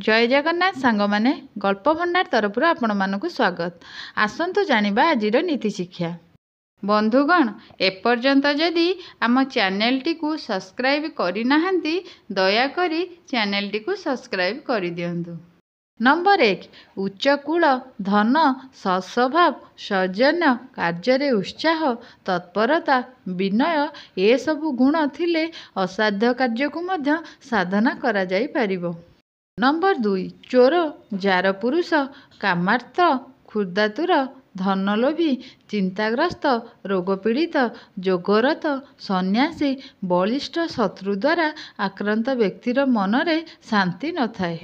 जय जगन्नाथ सांग माने गल्प भंडार तरफ आपण मानक स्वागत। आसंतु जानिबा आजिर नीति शिक्षा। बंधुगण एपर्यंत जदि आम चैनल टी को सब्सक्राइब करि नाहंती दयाकरी चैनल टी को सब्सक्राइब कर दियंतु। नंबर 1 उच्च कूल धन सत्स्वभाव सौजन्य कार्य उत्साह तत्परता विनय ए सबु गुण थिले असाध्य कार्य को मध्य साधना करा जाई परिबो। नंबर 2 चोर जार पुरुष कामार्थ क्षुधातुर धनलोभी चिंताग्रस्त रोगपीड़ित जोगरत सन्यासी बलिष्ठ शत्रु द्वारा आक्रांत व्यक्तिर मनरे शांति न थाए।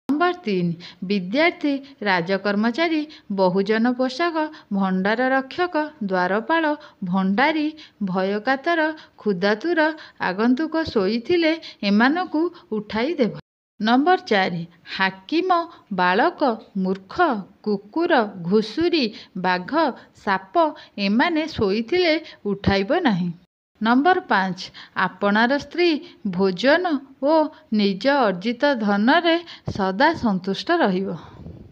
नंबर 3 विद्यार्थी राजकर्मचारी बहुजन पोषक भंडार रक्षक द्वारपाल भंडारी भयकातर क्षुधातुर आगंतुक शोईथिले एमानकु उठाई देव। नंबर 4 हाकिम बालक मूर्ख कुकुर घुसुरी बाघ साप एमाने शोईथिले उठाइब नहीं। नंबर 5 आपनार स्त्री भोजन और निज अर्जित धन रे सदा संतुष्ट रहिबो।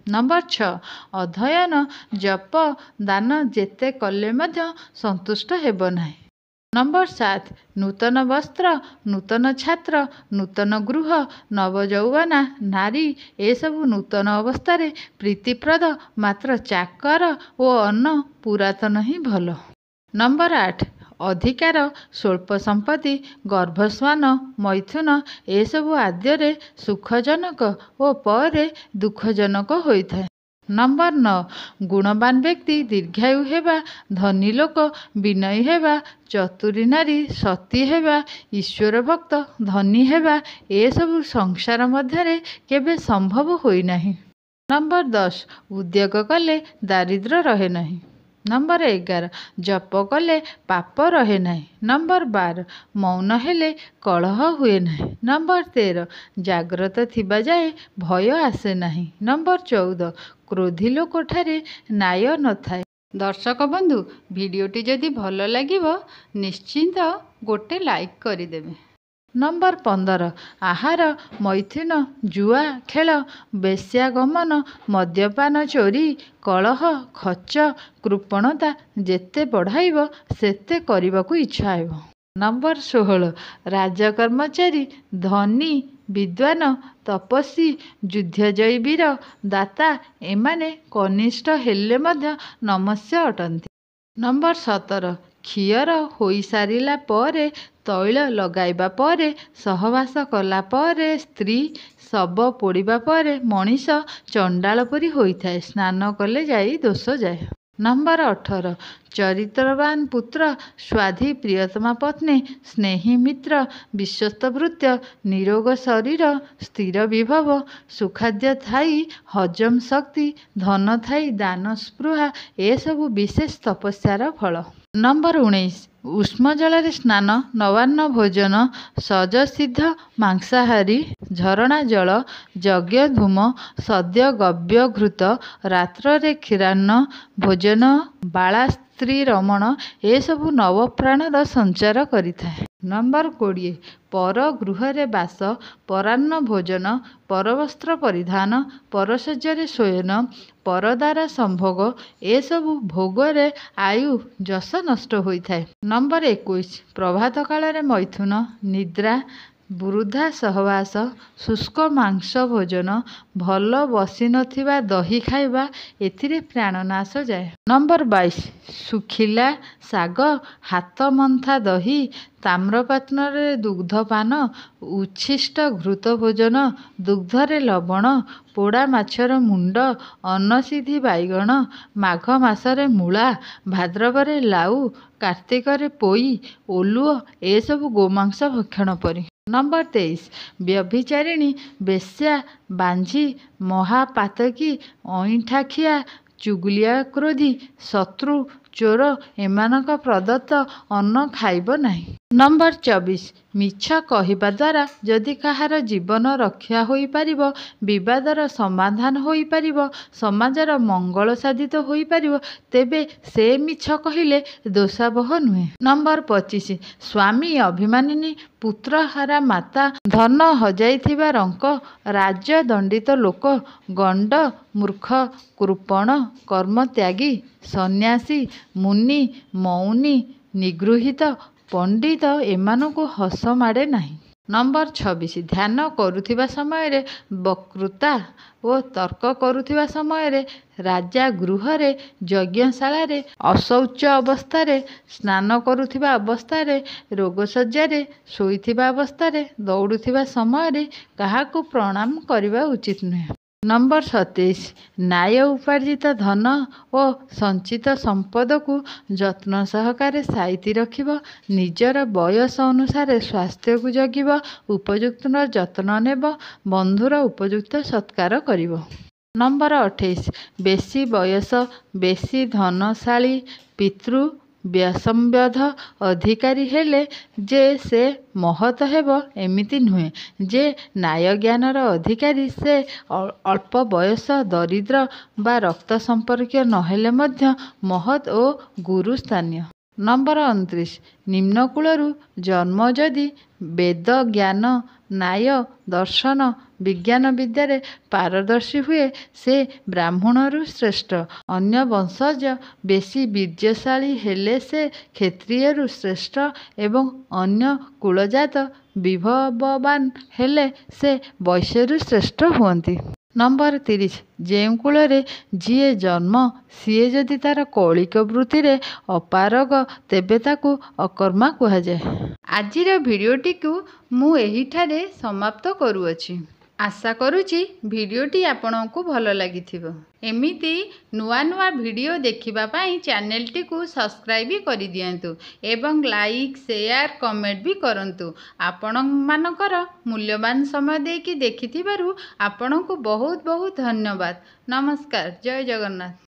नंबर 6 अध्ययन जप दान जेते कले मध्य संतुष्ट हेबो नहीं। नंबर 7 नूतन वस्त्र नूतन छात्र नूतन गृह नवजौवना नारी ए सबु नूतन अवस्था रे प्रीतिप्रद मात्र चाकर और अन्न पुरातन ही भल। नंबर 8 अधिकार स्वल्प संपत्ति गर्भस्वान मैथुन ए सबु आद्य सुखजनक और पर दुखजनक होता है। नंबर 9 गुणवान व्यक्ति दीर्घायु हेबा धनी लोक विनयी हेबा चतुरी नारी सती हेबा ईश्वर भक्त धनी हेबा ए सबु संसार मध्य केबे संभव होई नहीं। नंबर 10 उद्योग कले दारिद्र रहे नहीं। नंबर 11 जप कले पाप रहे नहीं। नंबर 12 मौन हेले कलह हुए नहीं। नंबर 13 जाग्रत थिबा जाए भय आसे नहीं। नंबर 14 क्रोधी लोक ठारे न्याय न थाए। दर्शक बंधु भिडियोटी जदि भल लागिबो निश्चिंत गोटे लाइक करिदेबे। नंबर 15 आहार मैथुन जुआ खेल बेश्यागमन मद्यपान चोरी कलह खच कृपणता जेते बढ़ाइब सेते करबाकू इच्छा हेबो। नंबर 16 राजकर्मचारी धनी विद्वान तपस्वी युद्धजयी वीर दाता एमाने कनिष्ठ हेले मध्य नमस्य अटंती। नंबर 17 क्षीयर होई सारिला परे तैल लगाइबा परे सहवास कला परे स्त्री शव पोड़िबा परे मनीष चंडाल परी होइथाए स्नान कले जाई दोष जाए। नंबर 18 चरित्रवान पुत्र स्वाधी प्रियतमा पत्नी स्नेही मित्र विश्वस्त भृत्य निरोग शरीर स्थिर विभव सुखाद्य थाई हजम शक्ति धन थाई दान स्पृहा ए सबु विशेष तपस्यार फल। नंबर 19 उष्म जल स्नान नवान्न भोजन सज सिद्ध मांसाहारी झरणा जल यज्ञ धूम सद्य गव्य घृत रात्र क्षीरान्न भोजन बाला स्त्री रमण ए सबु नव प्राणर संचार करिथाए। नंबर 20 पर गृह बास परान्न भोजन परवस्त्र परिधान परशज्य शयन परदारा संभोग ए सबु भोगरे आयु जस नष्ट होइथाए। नंबर 21 प्रभात काल मैथुन निद्रा वृद्धा सहवास शुष्क मांस भोजन भल बसी नथिबा दही खाइबा एथिरे प्राणनाश जाए। नंबर 22 सुखिला साग हाथ मंथा दही ताम्रपात्र दुग्धपान उच्छिष्ट घृत भोजन दुग्धरे लवण पोड़ा माछर मुंड अन्नसिधि बैगण माघ मासरे मूला भाद्रवरे लाउ कार्तिकरे पोई ओलुओ ए सबु गोमांस भक्षण परी। नंबर 23 व्यभिचारिणी बेश्या बांझी महापातकी अईठाखिया चुगलिया क्रोधी शत्रु चोर एमानक प्रदत्त अन्न खाइब नहीं। नंबर 24 मिछ कहवा द्वारा जदि कहार जीवन रक्षा होई परिबो, विवादर समाधान होई परिबो, समाजर मंगल साधित होई परिबो, तेबे से मिछ कहिले दोषावह नुहे। नंबर 25 स्वामी अभिमानिनी, पुत्र हारा माता, धन हजाइथिबा रंक, राजदंडित लोक, गंड, मूर्ख, कृपण, कर्मत्यागी, सन्यासी, मुनि, मौनी, निगृहित, पंडित एमानकु हस माड़े नाही। नंबर 26 ध्यान करुथिबा समय वक्तृता और तर्क करुथिबा समय, राजा गृह, यज्ञशाला, अशौच अवस्था, स्नान करुथिबा अवस्था, रोगशय्यार शोइथिबा अवस्था, दौड़ुथिबा समय काहाकु प्रणाम करिबा उचित नुहे। नंबर 27 न्याय उपार्जित धन और संचित संपद को जत्न सहकारे साइती रखिब, निजर बयस अनुसार स्वास्थ्य को जगिब, उपयुक्त जत्न नेब, बंधुर उपयुक्त सत्कार करिब। नंबर 28 बेसी बयस, बेसी धनशाली, पितृ व्यसंबद्ध अधिकारी हेले जे से महत हेब एमिति नुहे, जे न्याय ज्ञानर अधिकारी से अल्प बयस, दरिद्र बा रक्त संपर्क नहेले मध्य महत और गुरु स्थानीय। नंबर 29 निम्नकूलरू जन्म जदि वेद ज्ञान, न्याय, दर्शन, विज्ञान विद्यारे पारदर्शी हुए, से ब्राह्मणरू श्रेष्ठ। अन्य वंशज बेसी वीर्यशाली हेले से क्षत्रियरू श्रेष्ठ, एवं अन्य कुलजात विभववान हेले से वैश्यरू श्रेष्ठ हुअन्ति। नंबर 30 जेउ कूलरे जीए जन्म सीए जदि तार कौलिक वृत्ति रे अपारग, तेबे ताकू अकर्मा कुहाଯାଏ। आजिर भिडियोटी को मु एहिठारे समाप्त करुअछि। आशा करुछि भिडियोटी आपनकु भल लागिथिबो। एमिति नुआ नुआ भिडियो देखिबा पाई चैनलटी को सब्सक्राइब करि दियंतु एवं लाइक शेयर कमेंट भी करंतु। आपण मानकर मूल्यवान समय देकी देखिथिबारु आपनकु बहुत बहुत धन्यवाद। नमस्कार। जय जगन्नाथ।